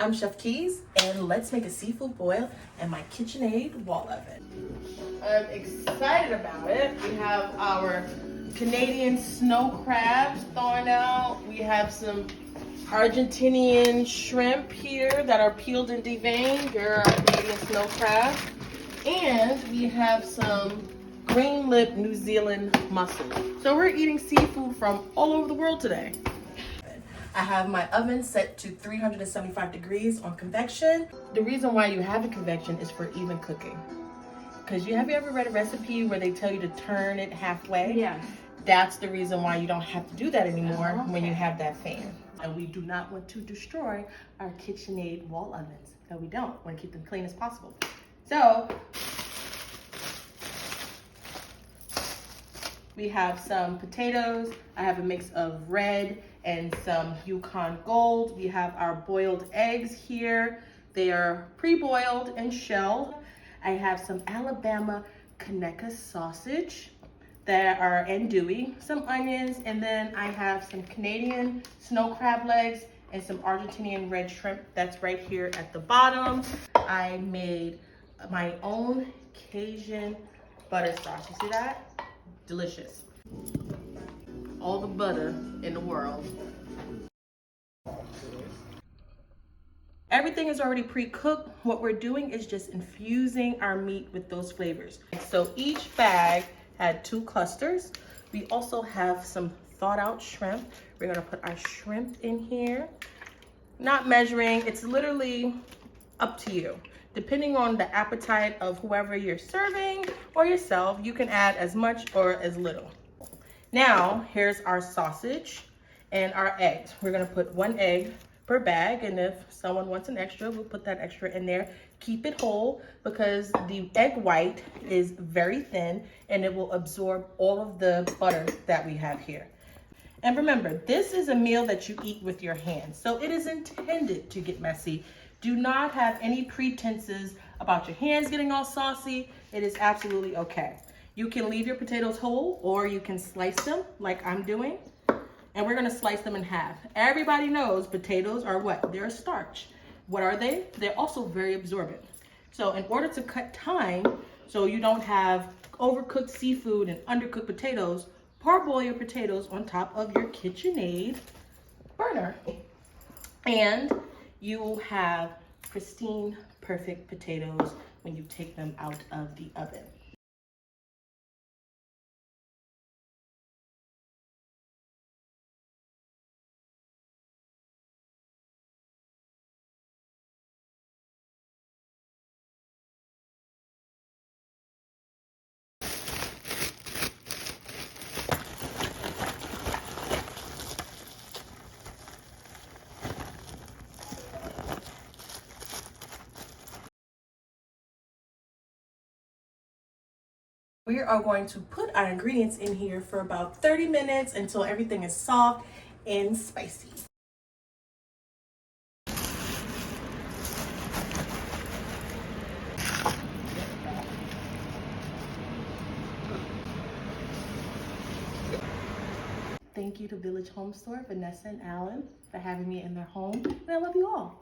I'm Chef Keys, and let's make a seafood boil in my KitchenAid wall oven. I'm excited about it. We have our Canadian snow crabs thawing out. We have some Argentinian shrimp here that are peeled and deveined. They're our Canadian snow crabs. And we have some green lip New Zealand mussels. So we're eating seafood from all over the world today. I have my oven set to 375 degrees on convection. The reason why you have a convection is for even cooking. Because have you ever read a recipe where they tell you to turn it halfway? Yes. That's the reason why you don't have to do that anymore when you have that fan. And we do not want to destroy our KitchenAid wall ovens. No, we don't. We want to keep them clean as possible. So, we have some potatoes. I have a mix of red and some Yukon Gold. We have our boiled eggs here. They are pre-boiled and shelled. I have some Alabama Conecuh sausage that are andouille, some onions, and then I have some Canadian snow crab legs and some Argentinian red shrimp that's right here at the bottom. I made my own Cajun butter sauce. You see that? Delicious. All the butter in the world. Everything is already pre-cooked. What we're doing is just infusing our meat with those flavors. So each bag had 2 clusters. We also have some thawed out shrimp. We're gonna put our shrimp in here. Not measuring, it's literally up to you. Depending on the appetite of whoever you're serving or yourself, you can add as much or as little. Now, here's our sausage and our eggs. We're gonna put 1 egg per bag, and if someone wants an extra, we'll put that extra in there. Keep it whole because the egg white is very thin and it will absorb all of the butter that we have here. And remember, this is a meal that you eat with your hands, so it is intended to get messy. Do not have any pretenses about your hands getting all saucy. It is absolutely okay. You can leave your potatoes whole or you can slice them like I'm doing. And we're gonna slice them in half. Everybody knows potatoes are what? They're a starch. What are they? They're also very absorbent. So in order to cut time, so you don't have overcooked seafood and undercooked potatoes, parboil your potatoes on top of your KitchenAid burner. And you will have pristine, perfect potatoes when you take them out of the oven. We are going to put our ingredients in here for about 30 minutes until everything is soft and spicy. Thank you to Village Home Store, Vanessa and Alan, for having me in their home, and I love you all.